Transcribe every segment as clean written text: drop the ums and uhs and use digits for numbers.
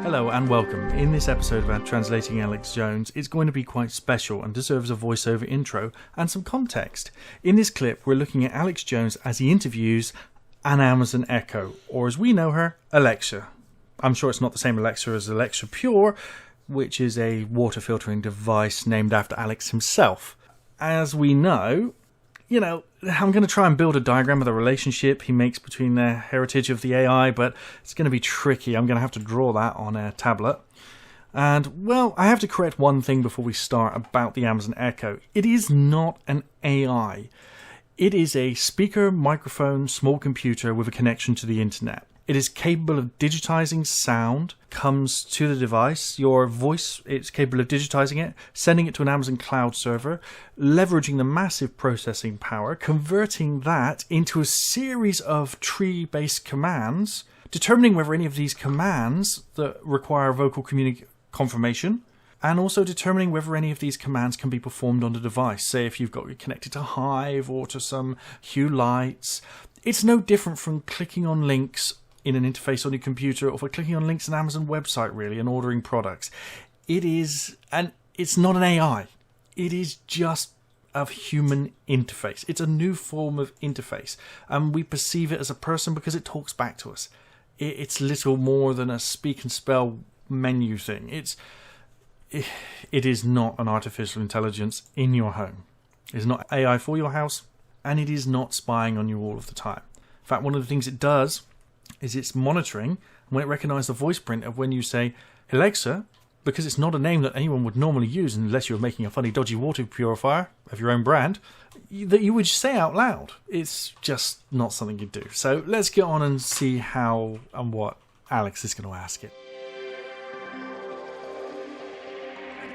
Hello and welcome. In this episode about translating Alex Jones, it's going to be quite special and deserves a voiceover intro and some context. In this clip, we're looking at Alex Jones as he interviews an Amazon Echo, or as we know her, Alexa. I'm sure it's not the same Alexa as Alexa Pure, which is a water filtering device named after Alex himself. As we know, I'm going to try and build a diagram of the relationship he makes between the heritage of the AI, but it's going to be tricky. I'm going to have to draw that on a tablet. And, well, I have to correct one thing before we start about the Amazon Echo. It is not an AI. It is a speaker, microphone, small computer with a connection to the internet. It is capable of digitizing sound, comes to the device, your voice, it's capable of digitizing it, sending it to an Amazon cloud server, leveraging the massive processing power, converting that into a series of tree-based commands, determining whether any of these commands that require vocal confirmation, and also determining whether any of these commands can be performed on the device. Say if you've got it connected to Hive or to some Hue lights. It's no different from clicking on links in an interface on your computer, or for clicking on links on Amazon website, really, and ordering products. It's not an AI. It is just a human interface. It's a new form of interface, and we perceive it as a person because it talks back to us. It's little more than a speak and spell menu thing. It is not an artificial intelligence in your home. It is not AI for your house, and it is not spying on you all of the time. In fact, one of the things it does is it's monitoring when it recognises the voice print of when you say, Alexa, because it's not a name that anyone would normally use unless you're making a funny dodgy water purifier of your own brand, that you would say out loud. It's just not something you do. So let's get on and see how and what Alex is going to ask it.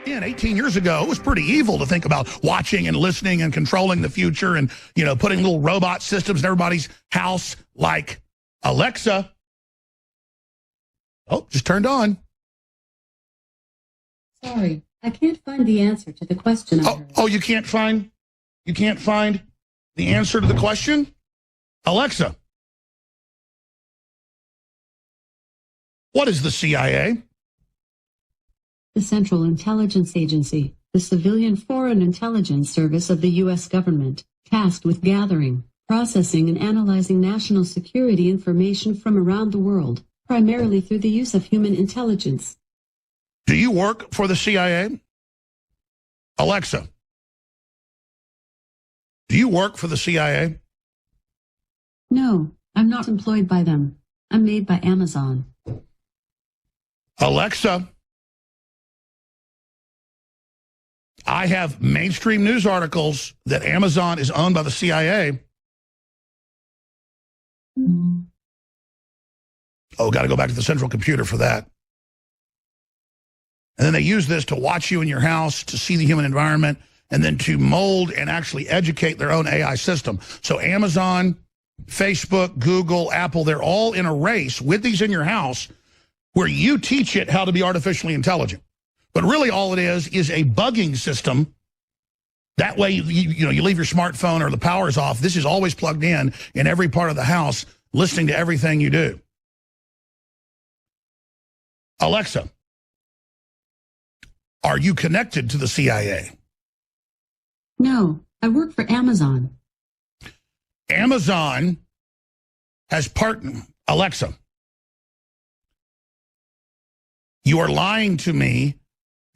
18 years ago, it was pretty evil to think about watching and listening and controlling the future and, putting little robot systems in everybody's house like Alexa. Oh, just turned on. Sorry, I can't find the answer to the question I heard. Oh, you can't find the answer to the question? Alexa, what is the CIA? The Central Intelligence Agency, the civilian foreign intelligence service of the U.S. government, tasked with gathering, processing and analyzing national security information from around the world, primarily through the use of human intelligence. Do you work for the CIA? Alexa, do you work for the CIA? No, I'm not employed by them. I'm made by Amazon. Alexa, I have mainstream news articles that Amazon is owned by the CIA. Oh, got to go back to the central computer for that. And then they use this to watch you in your house, to see the human environment, and then to mold and actually educate their own AI system. So Amazon, Facebook, Google, Apple, they're all in a race with these in your house where you teach it how to be artificially intelligent. But really all it is a bugging system. That way, you leave your smartphone or the power's off. This is always plugged in every part of the house, listening to everything you do. Alexa, are you connected to the CIA? No, I work for Amazon. Amazon has partnered. Alexa, you are lying to me.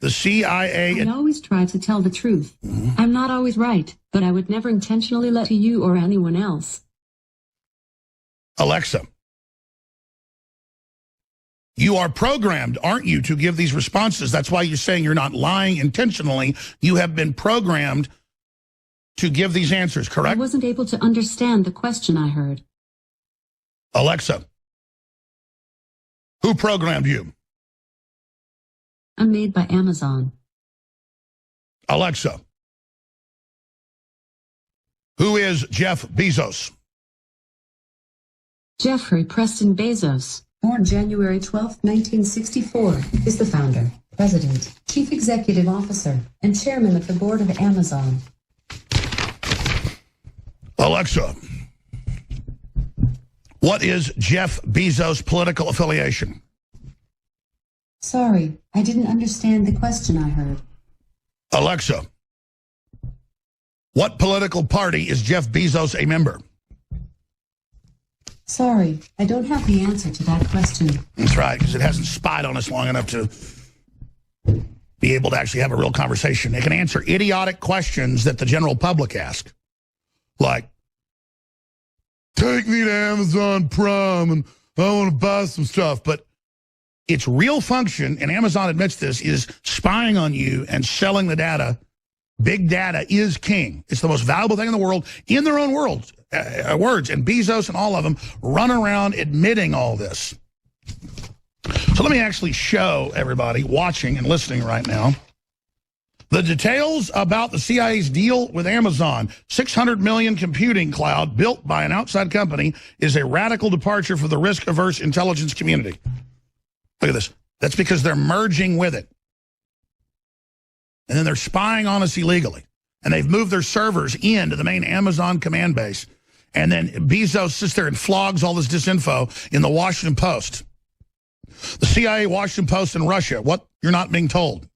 The CIA... I always try to tell the truth. I'm not always right, but I would never intentionally lie to you or anyone else. Alexa, you are programmed, aren't you, to give these responses? That's why you're saying you're not lying intentionally. You have been programmed to give these answers, correct? I wasn't able to understand the question I heard. Alexa, who programmed you? I'm made by Amazon. Alexa, who is Jeff Bezos? Jeffrey Preston Bezos, born January 12, 1964, is the founder, president, chief executive officer, and chairman of the board of Amazon. Alexa, what is Jeff Bezos' political affiliation? Sorry, I didn't understand the question I heard. Alexa, what political party is Jeff Bezos a member? Sorry, I don't have the answer to that question. That's right, because it hasn't spied on us long enough to be able to actually have a real conversation. It can answer idiotic questions that the general public ask. Like, take me to Amazon Prime and I want to buy some stuff. But its real function, and Amazon admits this, is spying on you and selling the data. Big data is king. It's the most valuable thing in the world, in their own words. And Bezos and all of them run around admitting all this. So let me actually show everybody watching and listening right now the details about the CIA's deal with Amazon. 600 million computing cloud built by an outside company is a radical departure for the risk-averse intelligence community. Look at this. That's because they're merging with it. And then they're spying on us illegally. And they've moved their servers into the main Amazon command base. And then Bezos sits there and flogs all this disinfo in the Washington Post. The CIA, Washington Post, and Russia. What you're not being told.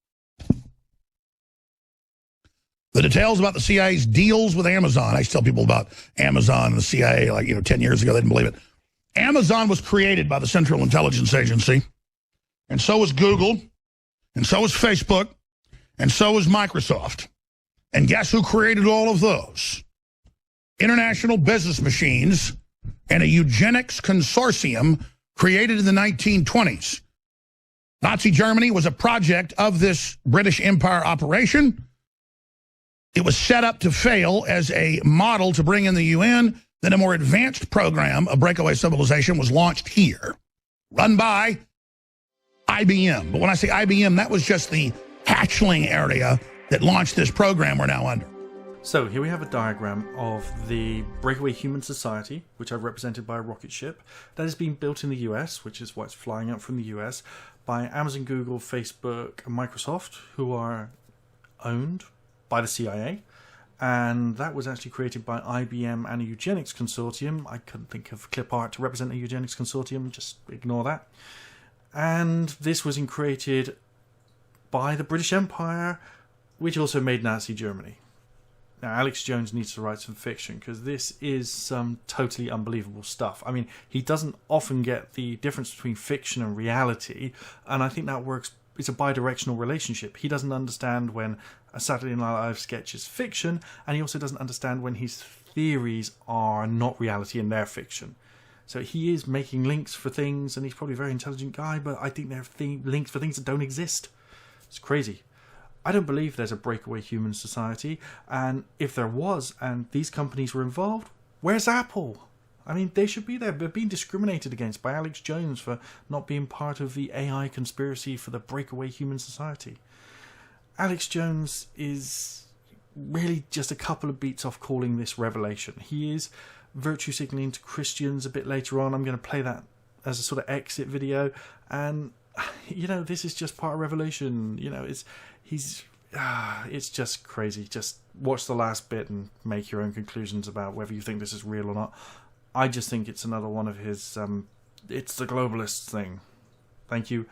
The details about the CIA's deals with Amazon. I used to tell people about Amazon and the CIA like, 10 years ago. They didn't believe it. Amazon was created by the Central Intelligence Agency. And so was Google. And so was Facebook. And so was Microsoft. And guess who created all of those? International business machines and a eugenics consortium created in the 1920s. Nazi Germany was a project of this British Empire operation. It was set up to fail as a model to bring in the UN. Then a more advanced program of breakaway civilization was launched here, run by IBM. But when I say IBM, that was just the hatchling area that launched this program we're now under. So here we have a diagram of the Breakaway Human Society, which I've represented by a rocket ship, that is being built in the US, which is why it's flying out from the US, by Amazon, Google, Facebook, and Microsoft, who are owned by the CIA. And that was actually created by IBM and a Eugenics consortium. I couldn't think of clip art to represent a Eugenics consortium, just ignore that. And this was created by the British Empire, which also made Nazi Germany. Now, Alex Jones needs to write some fiction, because this is some totally unbelievable stuff. I mean, he doesn't often get the difference between fiction and reality, and I think that works. It's a bi-directional relationship. He doesn't understand when a Saturday Night Live sketch is fiction, and he also doesn't understand when his theories are not reality and they're fiction. So he is making links for things, and he's probably a very intelligent guy, but I think they're links for things that don't exist. It's crazy. I don't believe there's a breakaway human society, and if there was, and these companies were involved, where's Apple? I mean, they should be there. They're being discriminated against by Alex Jones for not being part of the AI conspiracy for the breakaway human society. Alex Jones is really just a couple of beats off calling this revelation. He is virtue signaling to Christians a bit later on. I'm going to play that as a sort of exit video, and this is just part of revelation. It's just crazy. Just watch the last bit and make your own conclusions about whether you think this is real or not. I just think it's another one of his, it's the globalist thing. Thank you.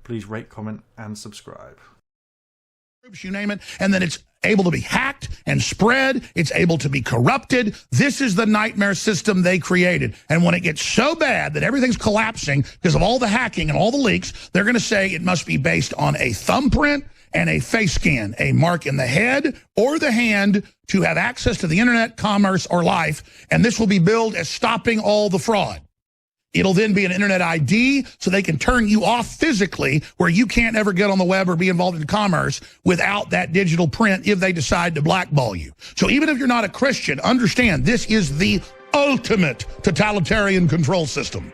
Please rate, comment, and subscribe. You name it, and then it's able to be hacked and spread. It's able to be corrupted. This is the nightmare system they created. And when it gets so bad that everything's collapsing because of all the hacking and all the leaks, they're going to say it must be based on a thumbprint and a face scan, a mark in the head or the hand to have access to the internet, commerce, or life. And this will be billed as stopping all the fraud. It'll then be an internet ID so they can turn you off physically where you can't ever get on the web or be involved in commerce without that digital print if they decide to blackball you. So even if you're not a Christian, understand this is the ultimate totalitarian control system.